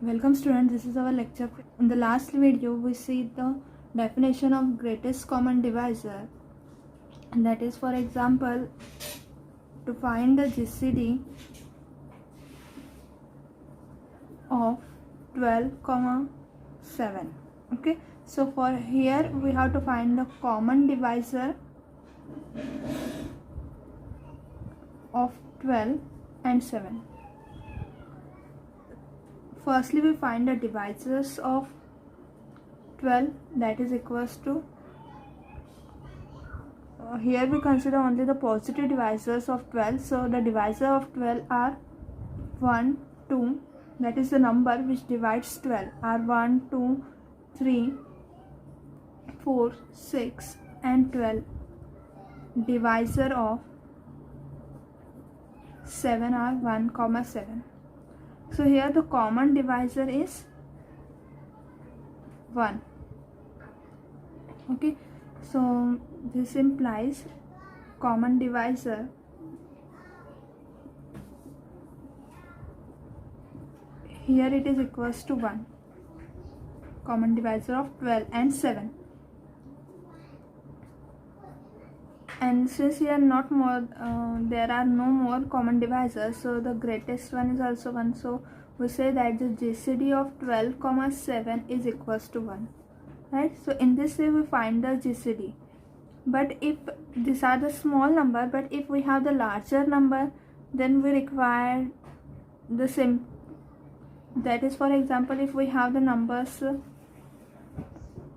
Welcome students, this is our lecture. In the last video we see the definition of greatest common divisor, and that is, for example, to find the GCD of 12,7. Okay, so for here we have to find the common divisor of 12 and 7. Firstly, we find the divisors of 12, that is equals to, here we consider only the positive divisors of 12. So the divisor of 12 are 1, 2, that is the number which divides 12 are 1, 2, 3, 4, 6 and 12. Divisor of 7 are 1, 7. So here the common divisor is 1. Okay, so this implies common divisor here it is equals to 1. Common divisor of 12 and 7. And since here not more, there are no more common divisors, so the greatest one is also 1. So we say that the GCD of 12,7 is equals to 1. Right? So in this way we find the GCD. But if these are the small number, but if we have the larger number, then we require the same. That is, for example, if we have the numbers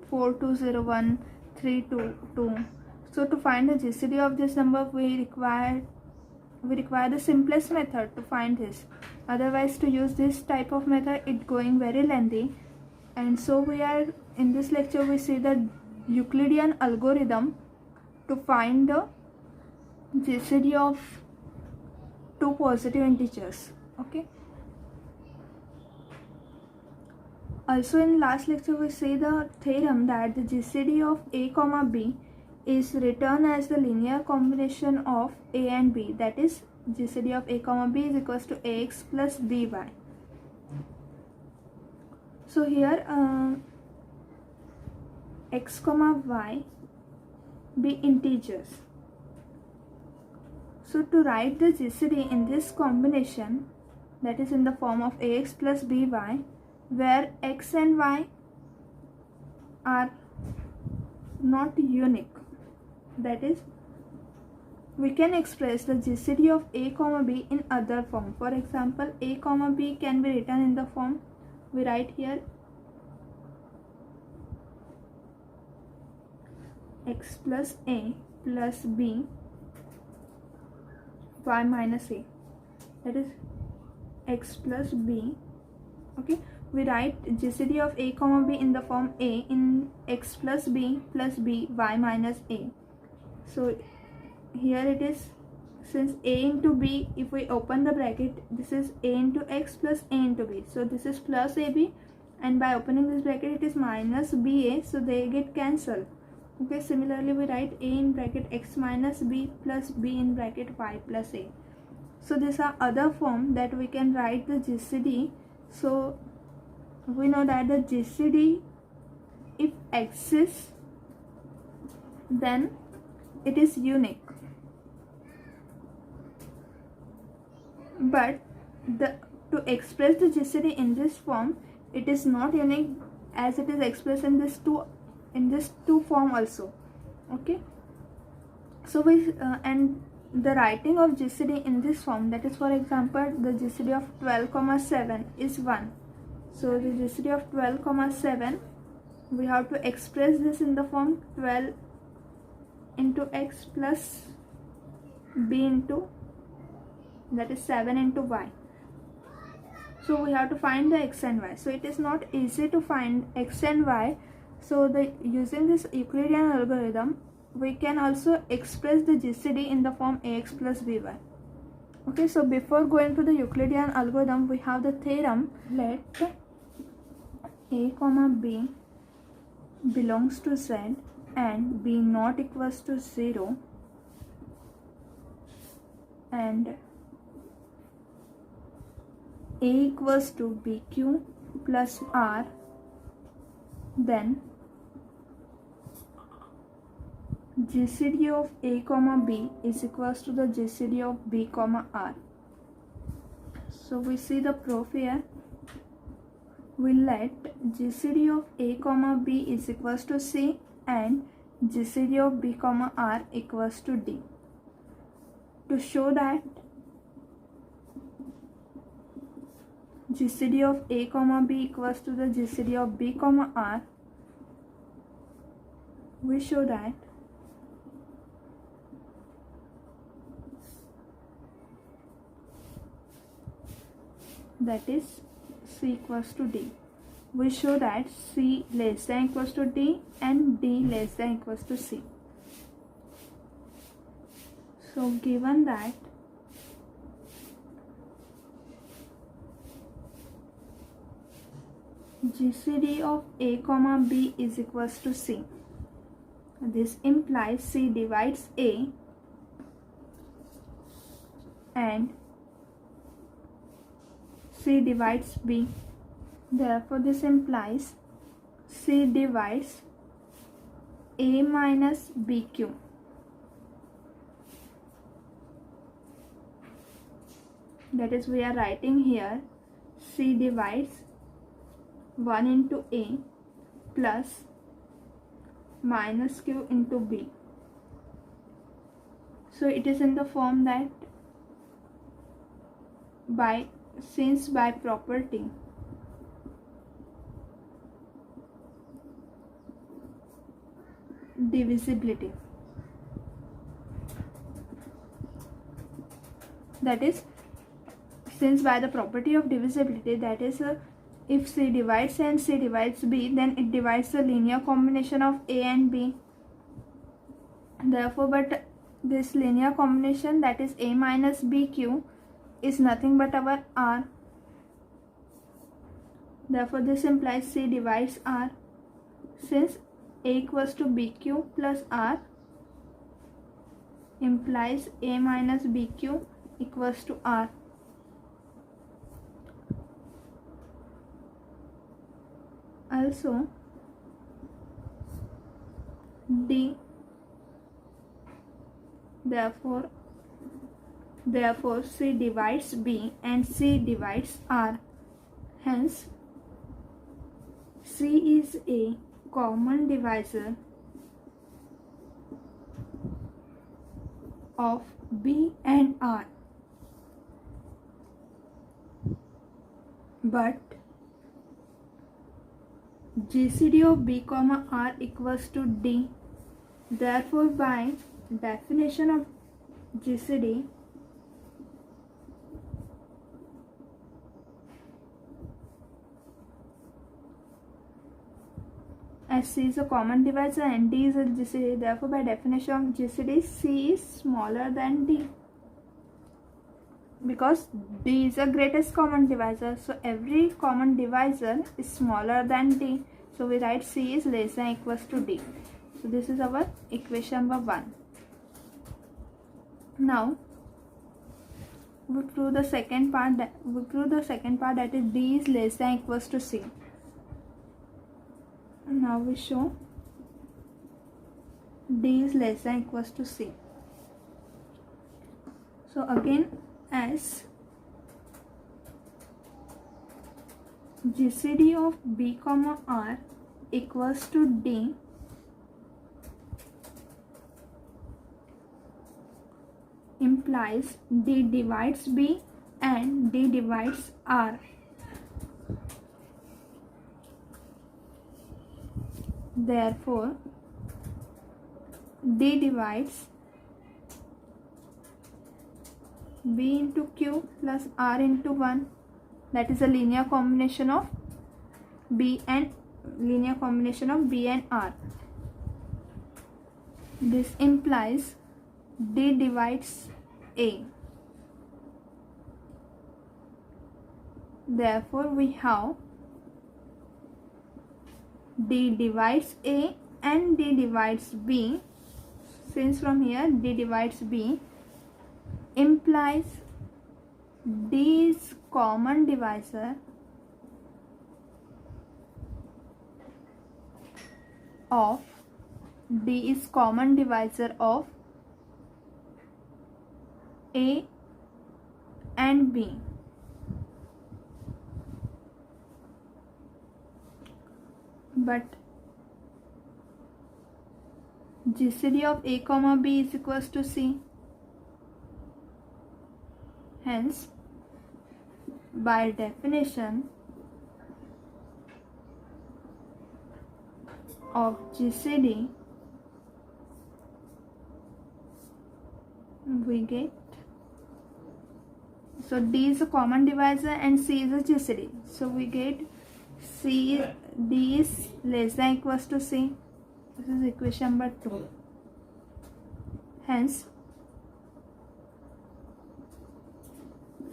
4201, 322. So to find the GCD of this number, we require the simplest method to find this. Otherwise, to use this type of method, it going very lengthy. And so we are in this lecture we see the Euclidean algorithm to find the GCD of two positive integers. Okay. Also in last lecture we see the theorem that the GCD of a comma b is written as the linear combination of a and b, that is GCD of a comma b is equals to ax plus by. So here x comma y be integers. So to write the GCD in this combination, that is in the form of ax plus by, where x and y are not unique, that is we can express the GCD of a comma b in other form. For example, a comma b can be written in the form, we write here x plus a plus b y minus a, that is x plus b. Okay, we write GCD of a comma b in the form a in x plus b y minus a. So here it is, since a into b, if we open the bracket, this is a into x plus a into b, so this is plus ab, and by opening this bracket it is minus ba, so they get cancelled. Okay, similarly we write a in bracket x minus b plus b in bracket y plus a. So these are other form that we can write the GCD. So we know that the GCD, if exists, then it is unique. But to express the GCD in this form, it is not unique, as it is expressed in this two form also. Okay, so we and the writing of GCD in this form, that is, for example, the GCD of 12,7 is 1. So the GCD of 12,7, we have to express this in the form 12 into x plus b into, that is 7 into y. So we have to find the x and y. So it is not easy to find x and y. So using this Euclidean algorithm, we can also express the GCD in the form ax plus by. Okay, so before going to the Euclidean algorithm, we have the theorem. Let a comma b belongs to z and b not equals to 0, and A equals to BQ plus r, then GCD of a comma b is equals to the GCD of b comma r. So we see the proof here. We let GCD of a comma b is equals to c and GCD of b comma r equals to d. To show that GCD of a comma b equals to the GCD of b comma r, we show that is c equals to d. We show that c less than equals to d and d less than equals to c. So given that GCD of a comma b is equals to c, this implies c divides a and c divides b. Therefore this implies c divides a minus bq. That is, we are writing here c divides 1 into a plus minus q into b. So it is in the form that by property divisibility, that is, since by the property of divisibility, that is, if c divides a and c divides b, then it divides the linear combination of a and b. Therefore, but this linear combination, that is a minus bq, is nothing but our r. Therefore this implies c divides r. Since a equals to bq plus r, implies a minus bq equals to r. Also d, therefore c divides b and c divides r. Hence c is a common divisor of b and r, but GCD of b comma r equals to d. Therefore by definition of GCD, as c is a common divisor and d is a GCD, therefore by definition of GCD, c is smaller than d, because d is the greatest common divisor. So every common divisor is smaller than d. So we write c is less than equals to d. So this is our equation number 1. Now we prove the second part, that is d is less than equals to c. Now we show d is less than equals to c. So again, as GCD of b comma r equals to d, implies d divides b and d divides r. Therefore d divides b into q plus r into 1, that is a linear combination of b and r. This implies d divides a. Therefore we have d divides a and d divides b. Since from here d divides b, implies d is common divisor of D is common divisor of A and B. But GCD of A comma B is equals to C. Hence, by definition of GCD, we get, so D is a common divisor and C is a GCD. So we get D is less than equals to C. This is equation number 2. Hence,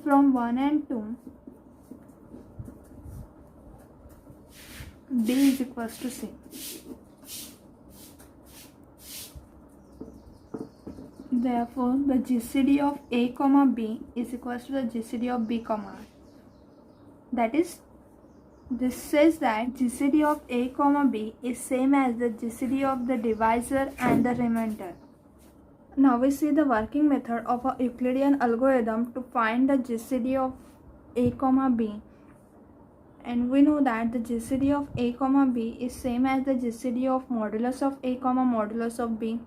from 1 and 2, D is equals to C. Therefore, the GCD of A comma B is equals to the GCD of B comma R. That is, this says that GCD of A comma B is same as the GCD of the divisor and the remainder. Now we see the working method of a Euclidean algorithm to find the GCD of A comma B. And we know that the GCD of A comma B is same as the GCD of modulus of A comma modulus of B.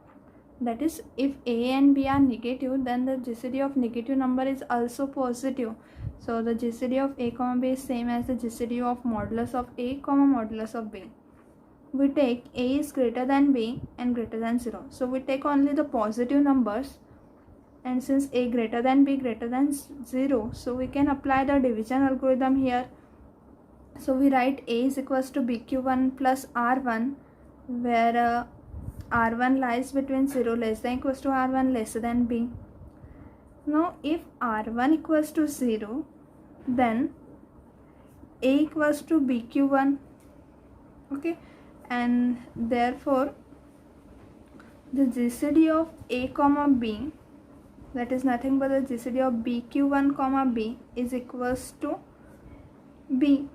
That is, if A and B are negative, then the GCD of negative number is also positive. So the GCD of A comma B is same as the GCD of modulus of A comma modulus of B. We take A is greater than B and greater than 0. So we take only the positive numbers, and since A greater than B greater than 0, so we can apply the division algorithm here. So we write A is equals to BQ1 plus R1, where R1 lies between 0 less than equals to R1 lesser than B. Now if R1 equals to 0, then A equals to BQ1. Okay, and therefore the GCD of A comma B, that is nothing but the GCD of BQ1 comma B, is equals to B.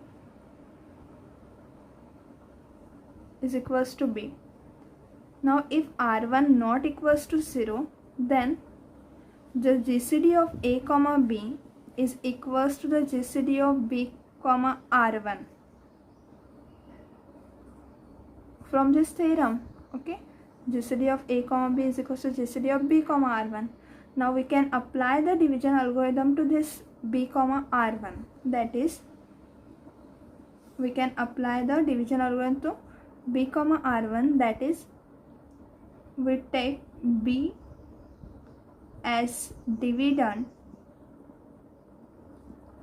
Now if R1 not equals to 0, then the GCD of A comma B is equals to the GCD of B comma R1. From this theorem, okay, GCD of A comma B is equals to GCD of B comma R1. Now we can apply the division algorithm to this B comma R1. That is, we can apply the division algorithm to B comma R1. That is, we take B as dividend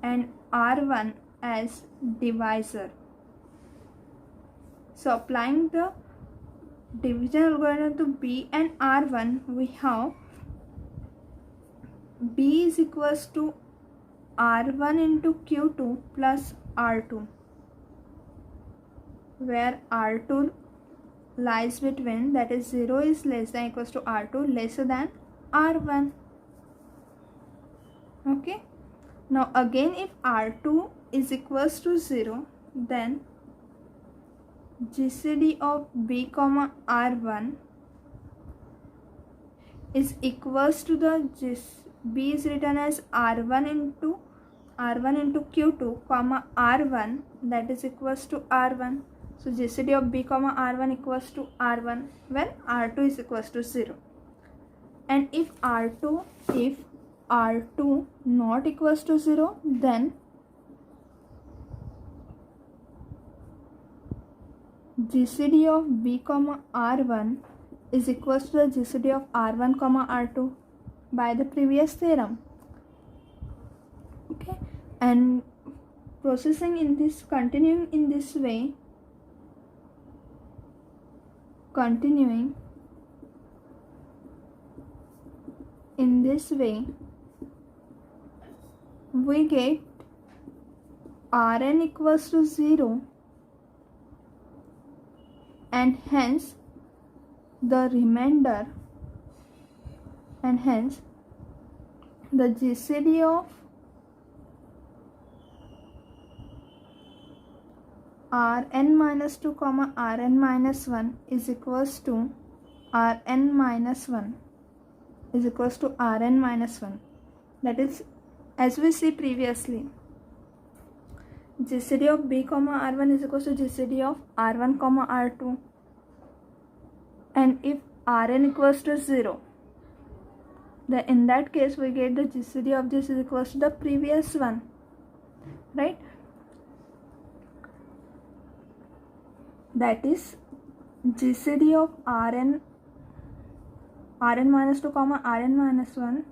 and R1 as divisor. So applying the division algorithm to B and R1, we have B is equals to R1 into Q2 plus R2, where R2 lies between, that is 0 is less than equals to R2 lesser than R1. Okay, now again if R2 is equals to 0, then GCD of B comma R1 is equals to the B is written as R1 into Q2 comma R1, that is equals to R1. So GCD of B comma R1 equals to R1 when R2 is equals to 0. And if R2 not equals to 0, then GCD of B comma R1 is equals to the GCD of R1 comma R2 by the previous theorem. Okay, and continuing in this way, we get Rn equals to 0, and hence the remainder, and hence the GCD of Rn minus 2 comma Rn minus 1 is equals to Rn minus 1 is equals to Rn minus 1. That is, as we see previously, GCD of B comma R1 is equals to GCD of R1 comma R2, and if Rn equals to 0, then in that case we get the GCD of this is equals to the previous one, right? That is GCD of Rn minus 2 comma Rn minus 1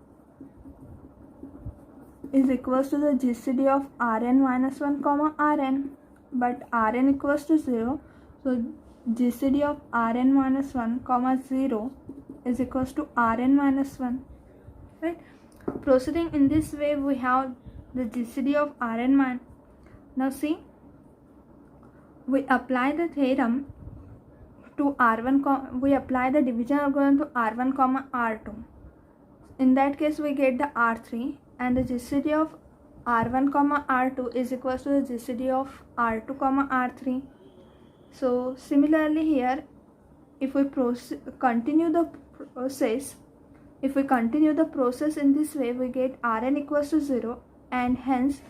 is equals to the GCD of Rn minus 1 comma Rn, but Rn equals to 0, so GCD of Rn minus 1 comma 0 is equals to Rn minus 1, right? Proceeding in this way, we have the GCD of Rn minus. Now see, we apply the theorem to R1, we apply the division algorithm to R1 comma R2. In that case we get the R3, and the GCD of R1 comma R2 is equals to the GCD of R2 comma R3. So similarly here, if we continue the process, in this way, we get Rn equals to 0, and hence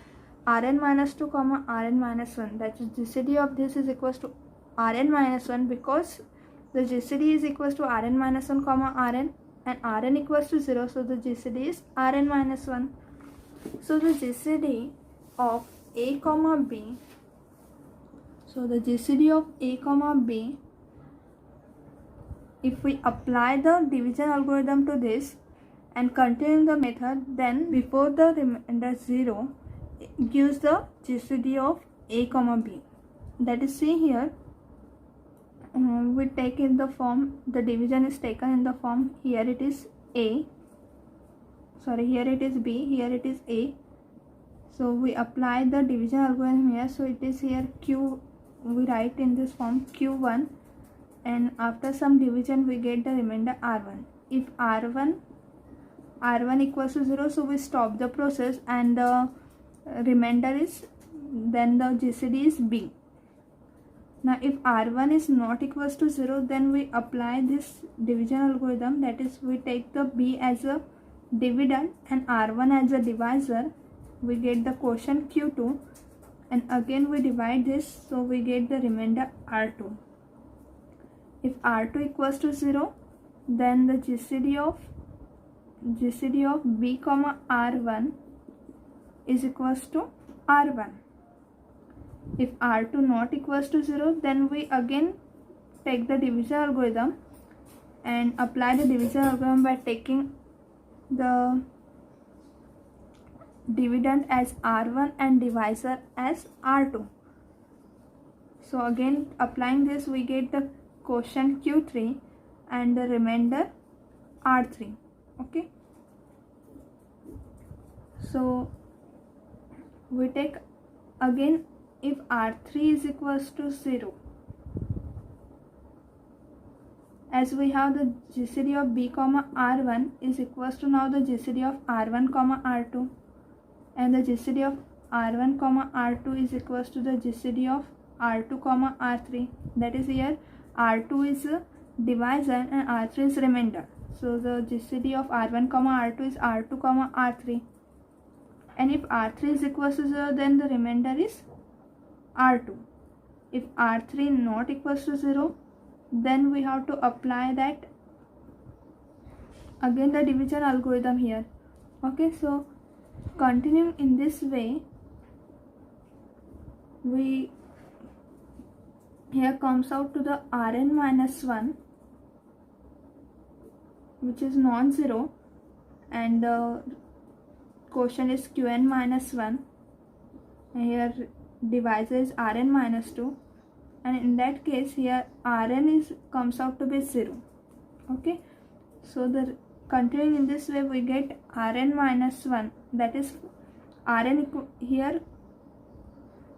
Rn minus 2 comma Rn minus 1, that is GCD of this is equals to Rn minus 1, because the GCD is equals to Rn minus 1 comma Rn, and Rn equals to 0, so the GCD is Rn minus 1. So the GCD of A comma B, if we apply the division algorithm to this and continue the method, then before the remainder 0 gives the GCD of A comma B. That is, see here, we take in the form, the division is taken in the form, here it is A, sorry, here it is B, here it is A. So we apply the division algorithm here, so it is here Q, we write in this form Q1, and after some division we get the remainder R1. If R1 equals to 0, so we stop the process, and the remainder is, then the GCD is B. Now if R1 is not equals to 0, then we apply this division algorithm, that is, we take the B as a dividend and R1 as a divisor, we get the quotient Q2, and again we divide this, so we get the remainder R2. If R2 equals to 0, then the GCD of B comma R1 is equals to R1. If R2 not equals to 0, then we again take the division algorithm and apply the division algorithm by taking the dividend as R1 and divisor as R2. So again applying this, we get the quotient Q3 and the remainder R3. Okay, so we take again, if R3 is equals to 0, as we have the GCD of B comma R1 is equals to now the GCD of R1 comma R2, and the GCD of R1 comma R2 is equals to the GCD of R2 comma R3. That is, here R2 is a divisor and R3 is remainder. So the GCD of R1 comma R2 is R2 comma R3, and if R3 is equals to 0, then the remainder is R2. If R3 not equals to 0, then we have to apply that again the division algorithm here. Okay, so continuing in this way, we here comes out to the Rn minus 1, which is non-zero, and the quotient is Qn minus 1, and here divisor is Rn minus 2, and in that case here Rn comes out to be 0. Okay, so the continuing in this way, we get Rn minus 1, that is Rn here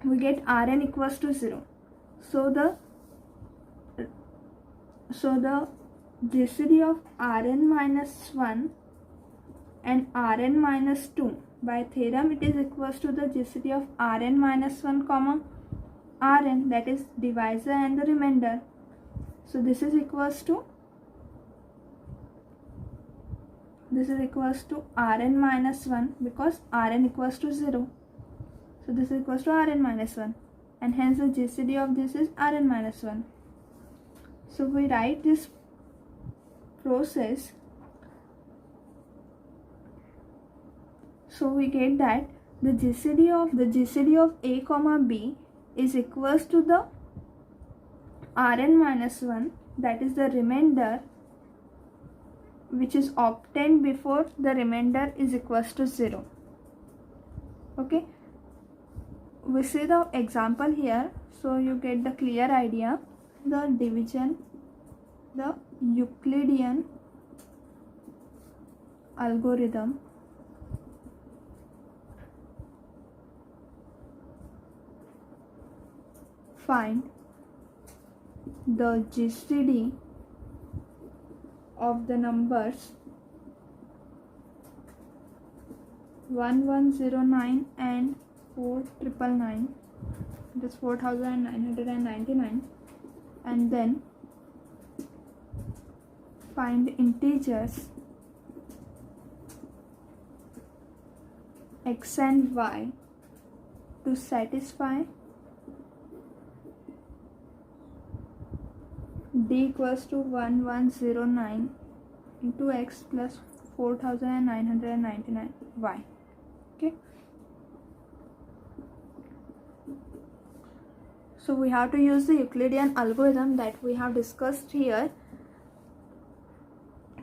we get Rn equals to 0. So the GCD of Rn minus 1 and Rn minus 2, by theorem it is equals to the GCD of Rn minus 1 comma Rn, that is divisor and the remainder. So this is equals to Rn minus 1, because Rn equals to 0. So this is equals to Rn minus 1, and hence the GCD of this is Rn minus 1. So we write this process. So we get that the GCD of A comma B is equals to the Rn minus 1, that is the remainder which is obtained before the remainder is equals to 0. Okay, we see the example here, so you get the clear idea. The division, the Euclidean algorithm find the GCD of the numbers 1109 and 4999, that is 4999, and then find integers x and y to satisfy d equals to 1109 into x plus 4999 y. Okay, so we have to use the Euclidean algorithm that we have discussed here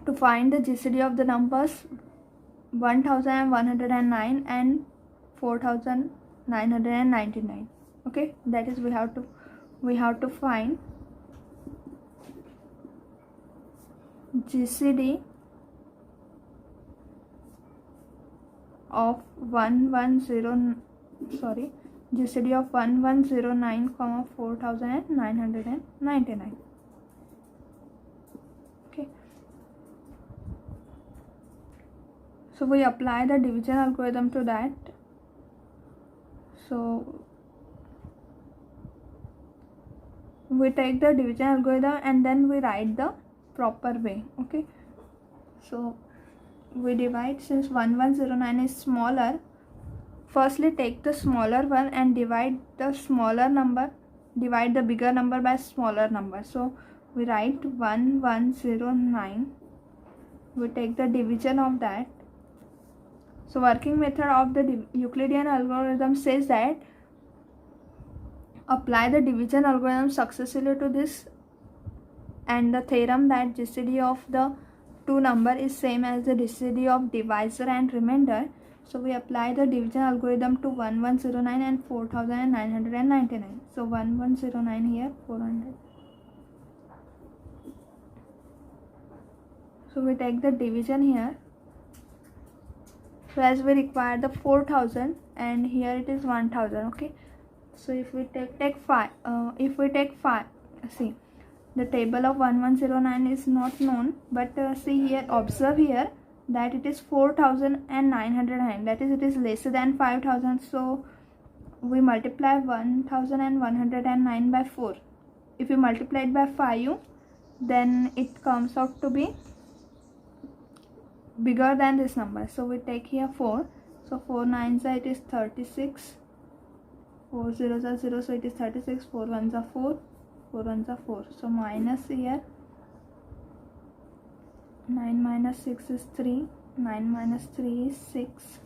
to find the GCD of the numbers 1109 and 4999. Okay, that is we have to find GCD of 1109, 4999. Okay, so we apply the division algorithm to that. So we take the division algorithm and then we write the proper way. Okay, so we divide, since 1109 is smaller, firstly take the smaller one and divide the bigger number by smaller number. So we write 1109, we take the division of that. So working method of the Euclidean algorithm says that apply the division algorithm successfully to this, and the theorem that GCD of the two number is same as the GCD of divisor and remainder. So we apply the division algorithm to 1109 and 4999. So 1109 here, 400. So we take the division here. So as we require the 4000 and here it is 1000. Okay, so if we take 5, see, the table of 1109 is not known, but see here, observe here that it is 4909, that is it is lesser than 5000. So we multiply 1109 by 4. If we multiply it by 5, then it comes out to be bigger than this number. So we take here 4. So 4 9s it is 36. 4 zeros are 0, so it is 36. 4 1s are 4. 4 1s are 4. So minus here. 9 minus 6 is 3. 9 minus 3 is 6.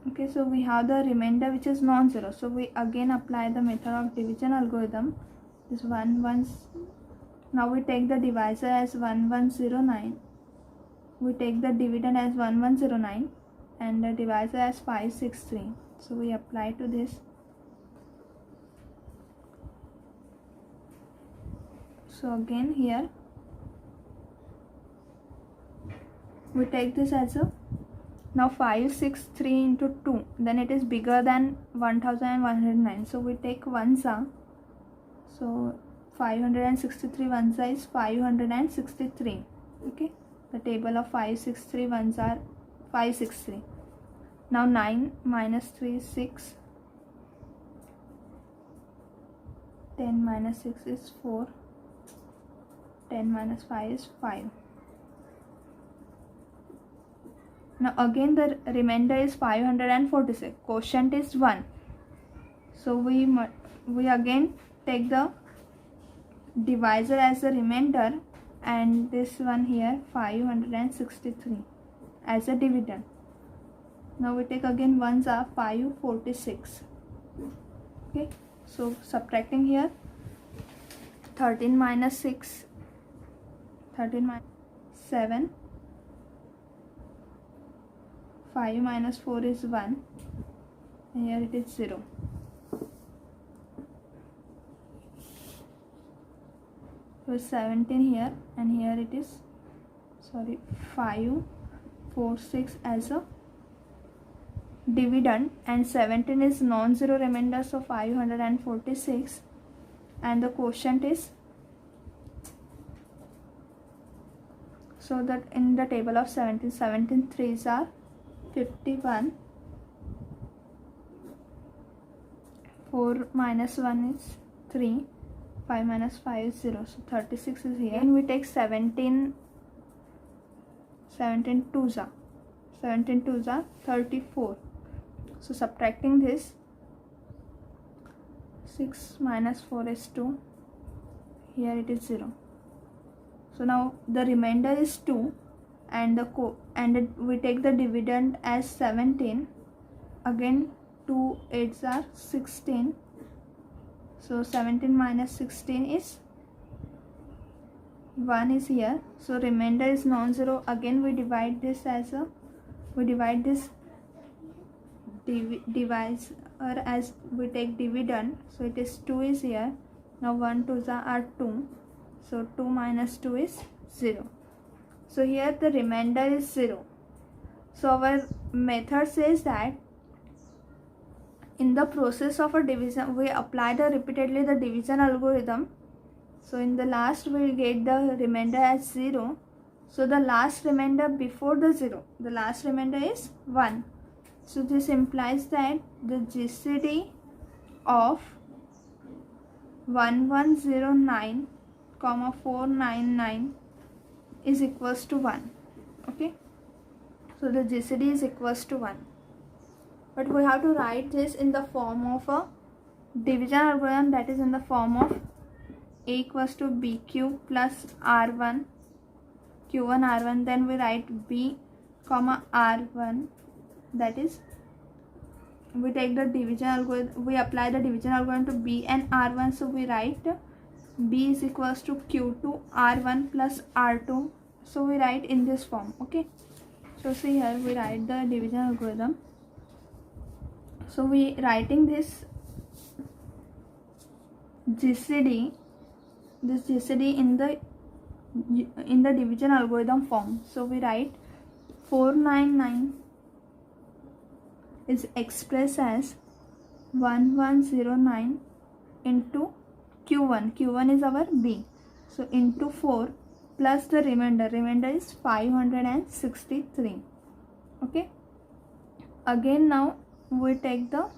Okay, so we have the remainder which is non-zero. So we again apply the method of division algorithm. This 1 now we take the divisor as 1109. We take the dividend as 1109 and the divisor as 563. So we apply to this. So again here we take this as a, now 563 into 2, then it is bigger than 1109. So we take 1 so 563 1 is 563. Okay, the table of 563 1s are 563. Now 9 minus 3 is 6. 10 minus 6 is 4. 10 minus 5 is 5. Now again the remainder is 546. Quotient is 1. So we again take the divisor as the remainder and this one here 563 as a dividend. Now we take again ones are 546. Okay, so subtracting here 13 minus 6, 13 minus 7, 5 minus 4 is 1, and here it is 0. So 17 here, and here it is 546 as a dividend, and 17 is non-zero remainder, so 546, and the quotient is, so that in the table of 17 threes are 51, 4 minus 1 is 3, 5 minus 5 is 0, so 36 is here. And we take 17 twos are 34. So subtracting this, 6 minus 4 is 2, here it is 0. So now the remainder is 2, and we take the dividend as 17. Again 2 8s are 16. So 17 minus 16 is 1 is here. So remainder is non-zero. Again we divide this divisor as we take dividend. So it is 2 is here. Now 1 2s are 2. So 2 minus 2 is 0. So here the remainder is 0. So our method says that in the process of a division, we apply repeatedly the division algorithm. So in the last we will get the remainder as 0. So the last remainder before the 0, the last remainder is 1. So this implies that the GCD of 1109, 499 is equals to 1. Okay. So the GCD is equals to 1. But we have to write this in the form of a division algorithm, that is in the form of A equals to BQ plus R1, Q1 R1. Then we write B comma R1, that is we take the division algorithm, we apply the division algorithm to B and R1. So we write B is equals to Q2 R1 plus R2. So we write in this form. Okay. So see here we write the division algorithm. So we writing this GCD in the division algorithm form. So we write 499 is expressed as 1109 into Q1 is our B. So into 4 plus the remainder is 563. Okay. Again now we take the,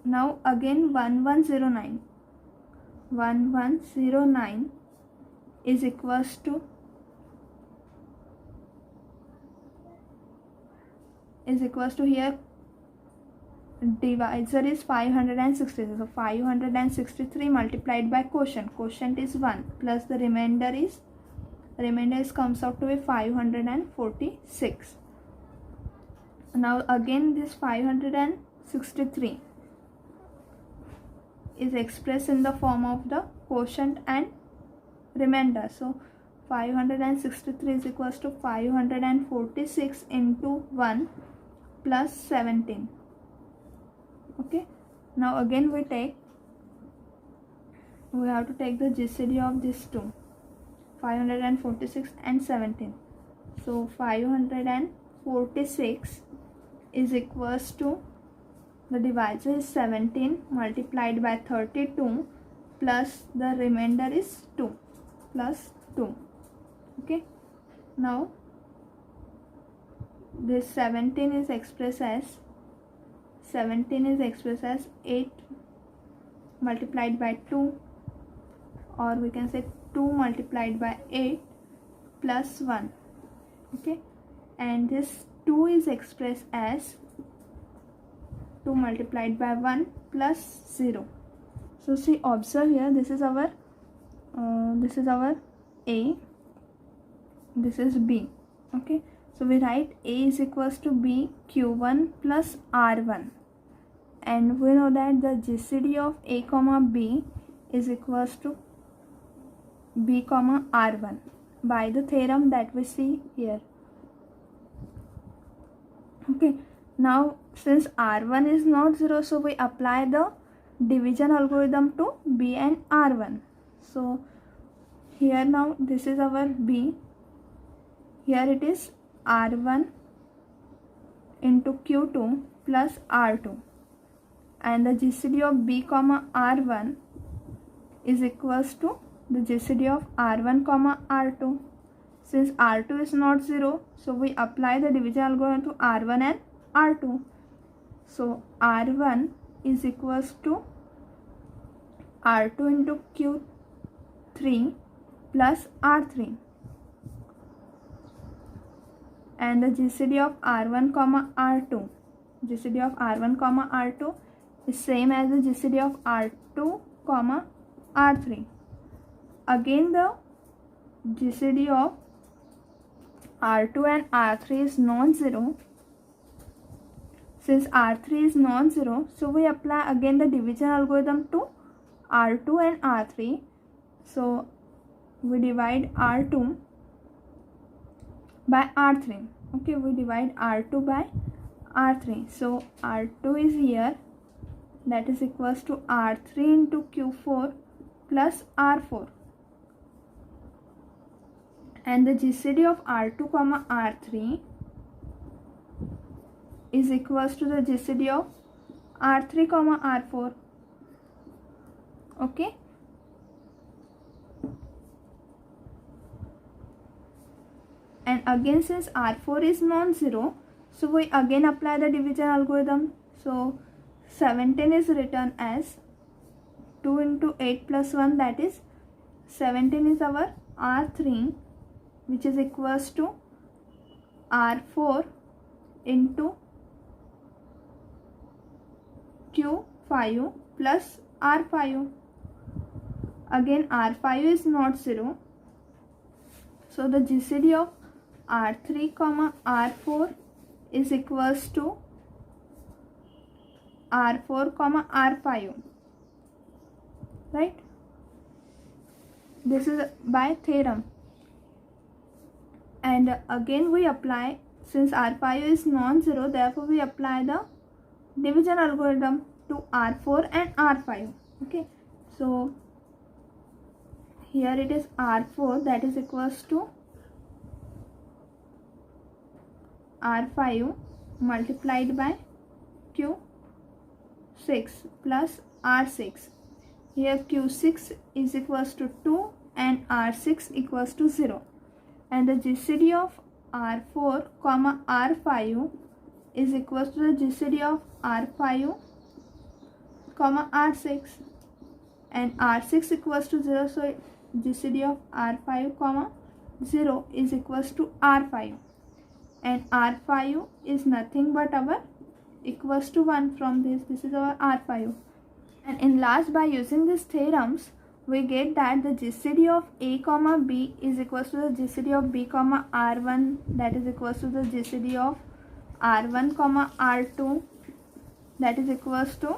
now again 1109 is equals to here divisor is 563. So 563 multiplied by quotient is 1 plus the remainder comes out to be 546. Now again this 563 is expressed in the form of the quotient and remainder. So 563 is equals to 546 into 1 plus 17. Okay. Now again we have to take the GCD of these two, 546 and 17. So 546 is equals to, the divisor is 17 multiplied by 32 plus the remainder is 2 plus 2. Okay. Now this 17 is expressed as 8 multiplied by 2, or we can say 2 multiplied by 8 plus 1. Okay, and this 2 is expressed as 2 multiplied by 1 plus 0. So see, observe here, this is our A, this is B. Okay, so we write A is equals to B Q1 plus R1, and we know that the GCD of A comma B is equals to B comma R1 by the theorem that we see here. Okay, now since R1 is not 0, so we apply the division algorithm to B and R1. So here now this is our B, here it is R1 into Q2 plus R2, and the GCD of B comma R1 is equals to the GCD of R1 comma R2. Since R2 is not 0, so we apply the division algorithm to R1 and R2. So R1 is equals to R2 into Q3 plus R3, and the GCD of R1 comma R2, is same as the GCD of R2 comma R3. Again the GCD of R2 and R3 is non-zero. Since R3 is non-zero, so we apply again the division algorithm to R2 and R3. So we divide R2 by R3. Okay, we divide R2 by R3. So R2 is here, that is equals to R3 into Q4 plus R4, and the GCD of R2 comma R3 is equals to the GCD of R3 comma R4. Okay, and again since R4 is non-zero, so we again apply the division algorithm. So 17 is written as 2 into 8 plus 1, that is 17 is our R3, which is equals to R4 into Q5 plus R5. Again R5 is not 0, so the GCD of R3 comma R4 is equals to R4 comma R5, right? This is by theorem. And again we apply, since R5 is non-zero, therefore we apply the division algorithm to R4 and R5. Okay, so here it is R4, that is equals to R5 multiplied by Q6 plus R6. Here Q6 is equals to 2 and R6 equals to 0, and the GCD of R4 comma R5 is equals to the GCD of R5 comma R6, and R6 equals to 0, so GCD of R5 comma 0 is equals to R5, and R5 is nothing but our equals to 1 from this is our R5. And in last, by using these theorems, we get that the GCD of A comma B is equals to the GCD of B comma R1, that is equals to the GCD of R1 comma R2, that is equals to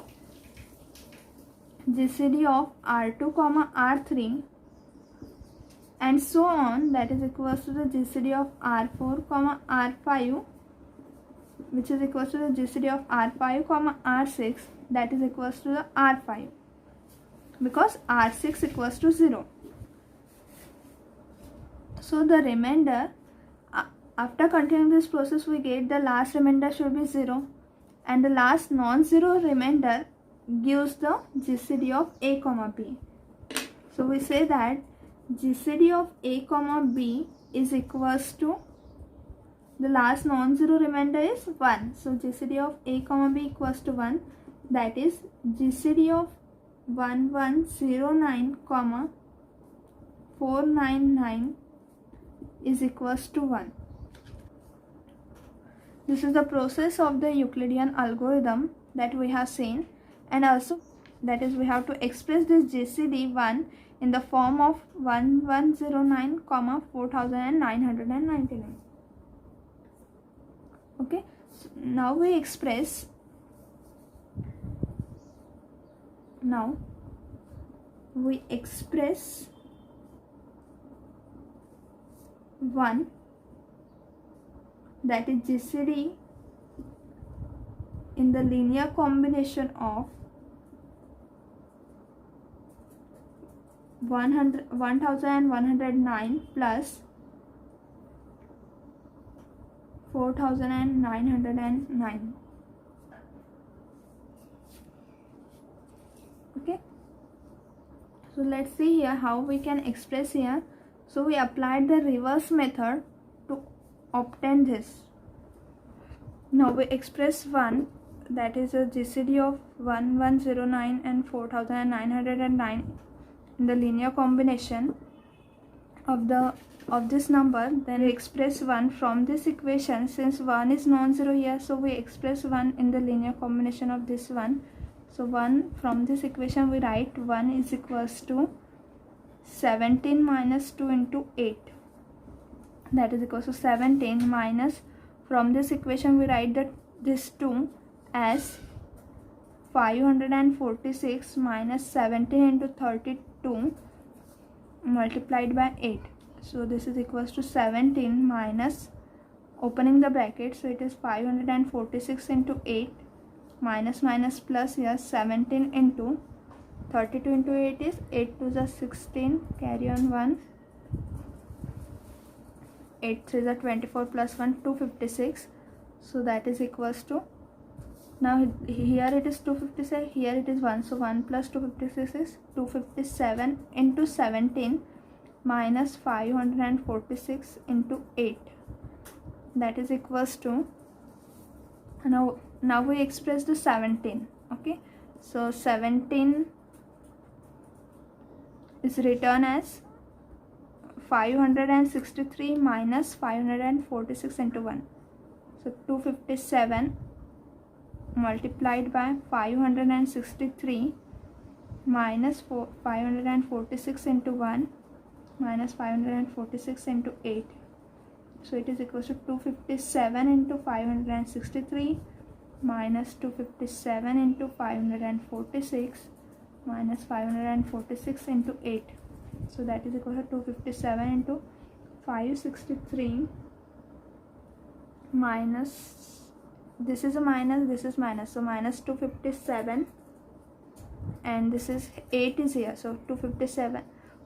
GCD of R2 comma R3, and so on, that is equals to the GCD of R4 comma R5, which is equals to the GCD of R5 comma R6, that is equals to the R5, because R6 equals to 0. So the remainder, after continuing this process, we get the last remainder should be 0, and the last non-zero remainder gives the GCD of A comma B. So we say that GCD of A comma B is equals to the last non-zero remainder is 1. So GCD of A comma B equals to 1. That is GCD of 1109 comma 499 is equals to 1. This is the process of the Euclidean algorithm that we have seen, and also that is we have to express this GCD 1 in the form of 1109 comma 4999. Okay, so now we express 1, that is GCD in the linear combination of 1109 plus 4999. Okay, so let's see here how we can express here. So we applied the reverse method to obtain this. Now we express 1, that is a GCD of 1109 and 4999 in the linear combination of this number. Then we express 1 from this equation. Since 1 is non-zero here, so we express 1 in the linear combination of this one. So 1 from this equation we write 1 is equals to 17 minus 2 into 8, that is equals to 17 minus, from this equation we write that this 2 as 546 minus 17 into 32 multiplied by 8. So this is equals to 17 minus, opening the bracket, so it is 546 into 8 minus plus here 17 into 32 into 8 is 8 to the 16, carry on 1, 8 3 the 24 plus 1 256. So that is equals to, now here it is 256, here it is 1, so 1 plus 256 is 257 into 17 minus 546 into 8, that is equals to, now we express the 17. Okay, so 17 is written as 563 minus 546 into 1. So 257 multiplied by 563 minus 546 into 1 minus 546 into 8. So it is equals to 257 into 563 minus 257 into 546 minus 546 into 8. So that is equal to 257 into 563 minus, this is a minus, this is minus, so minus 257, and this is 8 is here, so 257.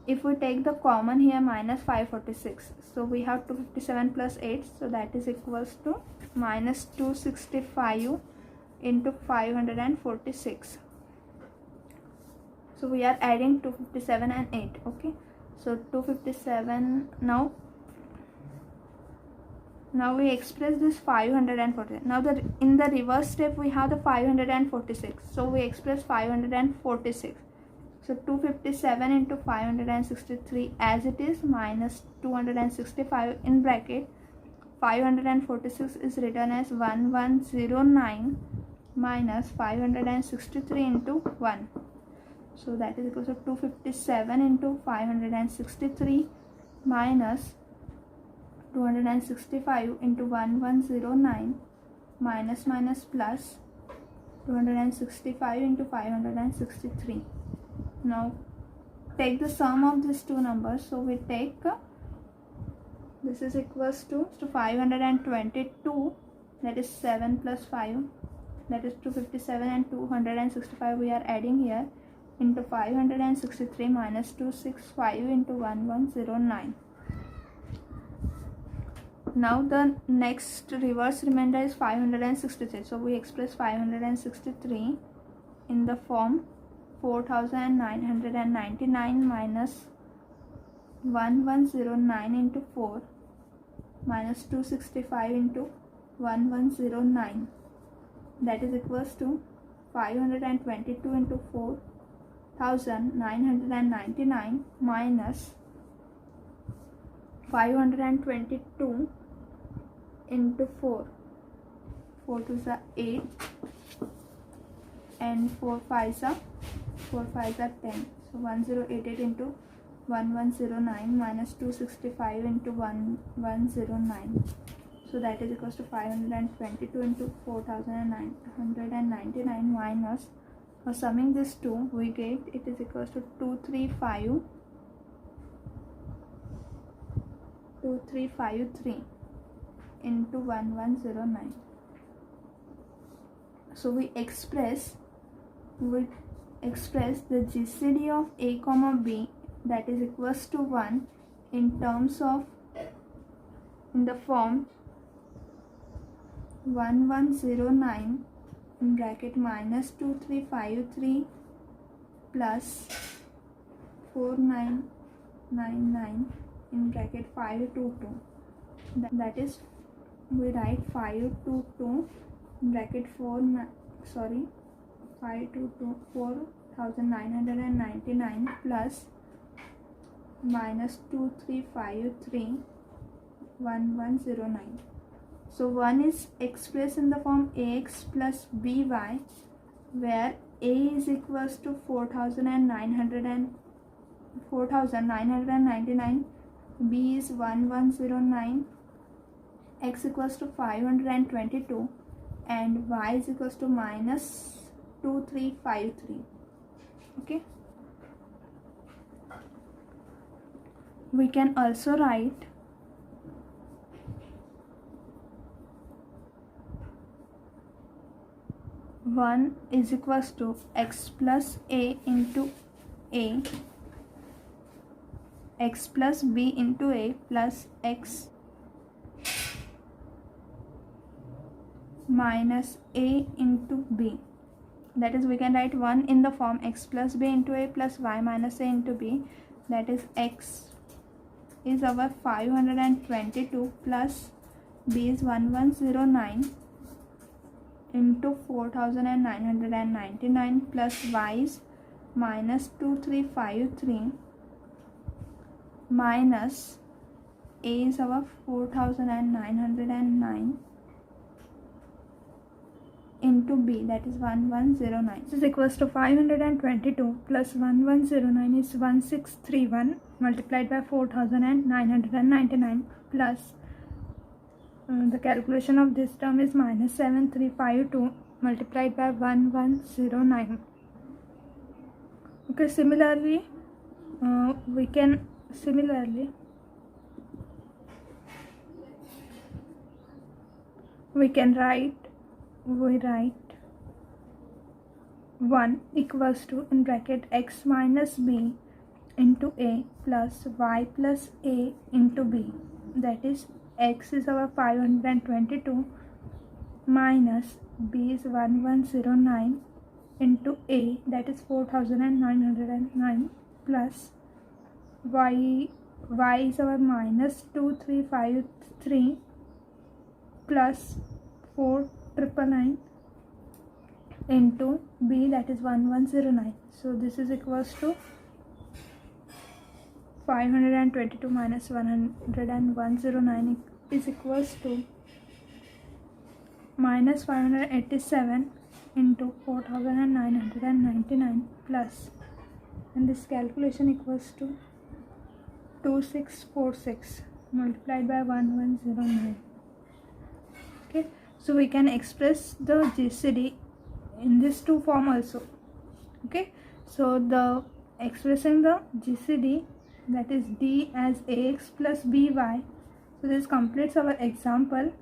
If we take the common here, minus 546, so we have 257 plus 8, so that is equals to minus 265 into 546. So we are adding 257 and 8. Okay, so 257, now we express this 546. Now in the reverse step we have the 546, so we express 546. So 257 into 563 as it is, minus 265 in bracket, 546 is written as 1109 minus 563 into 1. So that is equal to 257 into 563 minus 265 into 1109 minus plus 265 into 563. Now take the sum of these two numbers. So we take this is equals to 522, that is 7 plus 5, that is 257, and 265 we are adding here, into 563 minus 265 into 1109. Now the next reverse remainder is 563. So we express 563 in the form 4999 minus 1109 into 4 minus 265 into 1109, that is equals to 522 into 4999 minus 522 into 4 2s are 8 and 4 5s are 10. So 1088 into 1109 minus 265 into 1109, so that is equals to 522 into 4999 minus, for summing this two we get it is equals to 2353 into 1109. So we express the GCD of A comma B, that is equals to 1 in terms of, in the form 1109 in bracket minus 2353 plus 4999 in bracket 522, that is we write 522 in bracket 522 4999 plus minus 2353 1109. So 1 is expressed in the form ax plus by, where a is equals to 4999, b is 1109, x equals to 522, and y is equals to minus 2353. Okay, we can also write one is equals to x plus a into a, x plus b into a plus x minus a into b. That is, we can write 1 in the form x plus b into a plus y minus a into b, that is x is our 522 plus b is 1109 into 4999 plus y is minus 2353 minus a is our 4999 into b, that is 1109. This is equals to 522 plus 1109 is 1631 multiplied by 4999 plus the calculation of this term is minus 7352 multiplied by 1109. Okay, similarly we write 1 equals to in bracket x minus b into a plus y plus a into b, that is x is our 522 minus b is 1109 into a, that is 4999 plus y is our minus 2353 plus 4999 into b, that is 1109. So this is equals to 522 minus 109 is equals to minus 587 into 4999 plus, and this calculation equals to 2646 multiplied by 1109. Okay, so we can express the GCD in this two form also. Okay, so the expressing the GCD, that is d as ax plus by, so this completes our example.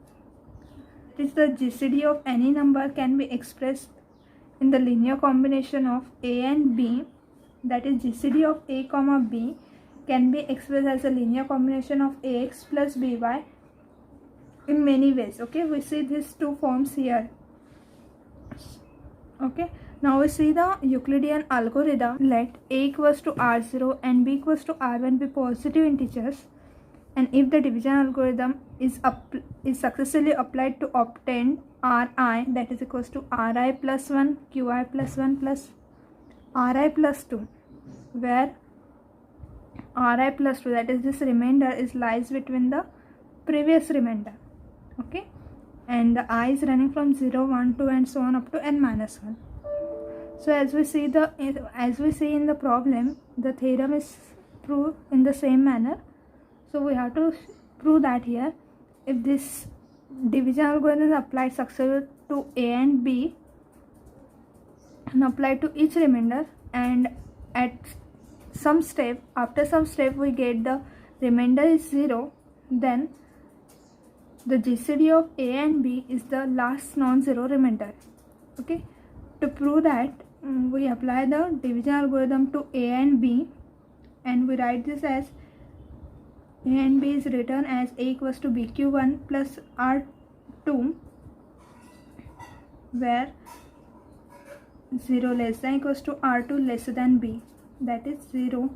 It is the GCD of any number can be expressed in the linear combination of a and b, that is GCD of a comma b can be expressed as a linear combination of ax plus by in many ways. Okay, we see these two forms here. Okay, now we see the Euclidean algorithm. Let a equals to r0 and b equals to r1 be positive integers, and if the division algorithm is successfully applied to obtain Ri, that is equals to Ri plus 1, Qi plus 1 plus Ri plus 2, where Ri plus 2, that is this remainder, is lies between the previous remainder, okay, and the I is running from 0, 1, 2 and so on up to n minus 1. So as we see in the problem, the theorem is proved in the same manner. So we have to prove that here, if this division algorithm is applied successfully to A and B and applied to each remainder, and at some step, after some step we get the remainder is 0, then the GCD of A and B is the last non-zero remainder. Okay, to prove that, we apply the division algorithm to A and B, and we write this as A and B is written as A equals to BQ1 plus R2, where 0 less than equals to R2 less than B, that is 0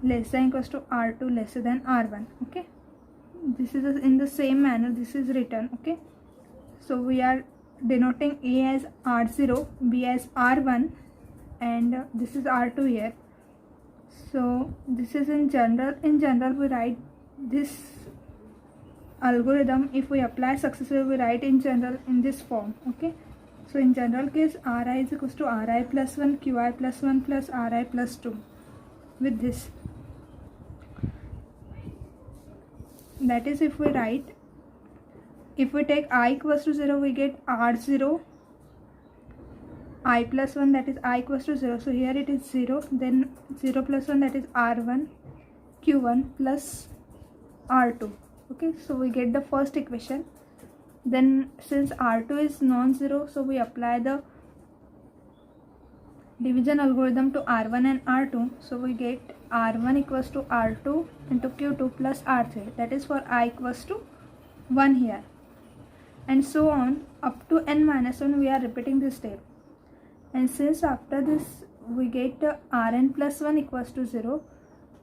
less than equals to R2 less than R1. Okay, this is in the same manner this is written. Okay, so we are denoting A as R0, B as R1, and this is R2 here. So this is in general we write this algorithm, if we apply successfully, we write in general in this form. Okay, so in general case, Ri is equals to Ri plus 1, Qi plus 1 plus Ri plus 2 with this. That is, if we write, if we take I equals to 0, we get R0, I plus 1, that is I equals to 0. So here it is 0, then 0 plus 1, that is R1, Q1 plus R2. Okay, so we get the first equation. Then since R2 is non-zero, so we apply the division algorithm to R1 and R2. So we get R1 equals to R2 into Q2 plus R3, that is for I equals to 1 here, and so on up to n minus 1. We are repeating this step, and since after this we get Rn plus 1 equals to 0,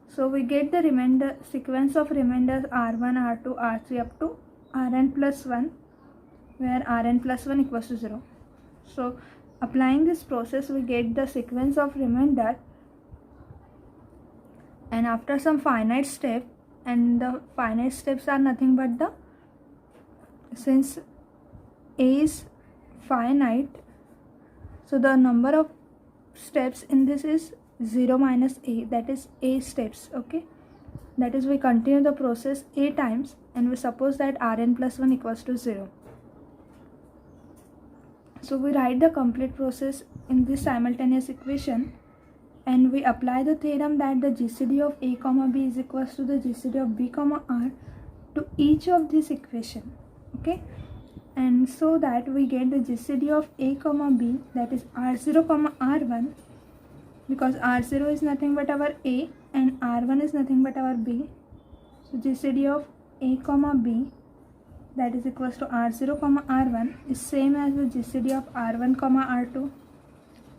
so we get the remainder sequence of remainders R1, R2, R3 up to Rn plus 1, where Rn plus 1 equals to 0. So applying this process, we get the sequence of remainder, and after some finite step, and the finite steps are nothing but the, since A is finite, so the number of steps in this is 0 minus A, that is A steps. Okay, that is, we continue the process A times, and we suppose that Rn plus 1 equals to 0. So we write the complete process in this simultaneous equation, and we apply the theorem that the GCD of A comma B is equals to the GCD of B comma R to each of this equation. Okay, and so that we get the GCD of A comma B, that is R0 comma R1, because R0 is nothing but our A and R1 is nothing but our B. So GCD of A comma B, that is equals to R0 comma R1, is same as the GCD of R1 comma R2,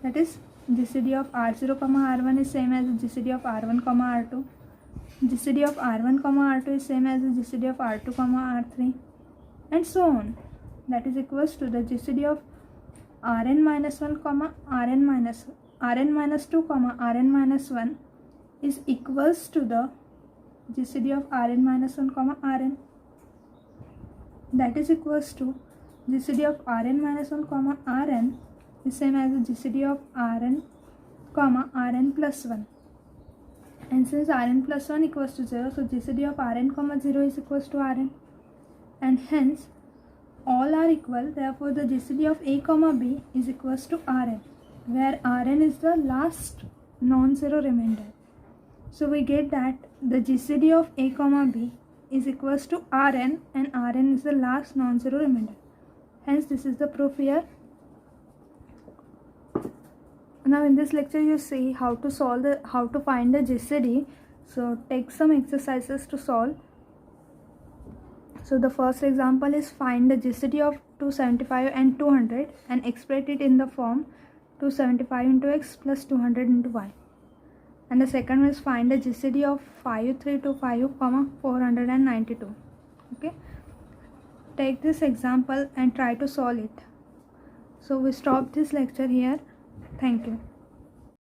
that is GCD of R0 comma R1 is same as the GCD of R1 comma R2. GCD of R1 comma R2 is same as the GCD of R2 comma R3, and so on. That is equals to the GCD of Rn minus 1 comma Rn minus 2 comma Rn minus 1 is equals to the GCD of Rn minus 1 comma Rn. That is equals to GCD of Rn minus 1 comma Rn is same as the GCD of Rn comma Rn plus 1. And since Rn plus 1 equals to 0, so GCD of Rn comma 0 is equals to Rn, and hence all are equal. Therefore the GCD of A comma B is equals to Rn, where Rn is the last non-zero remainder. So we get that the GCD of A comma B is equals to Rn, and Rn is the last non-zero remainder. Hence this is the proof here. Now in this lecture you see how to find the GCD. So take some exercises to solve. So the first example is find the GCD of 275 and 200 and express it in the form 275 into x plus 200 into y. and the second one is find the GCD of 5325, 492. Okay, take this example and try to solve it. So we stop this lecture here. Thank you.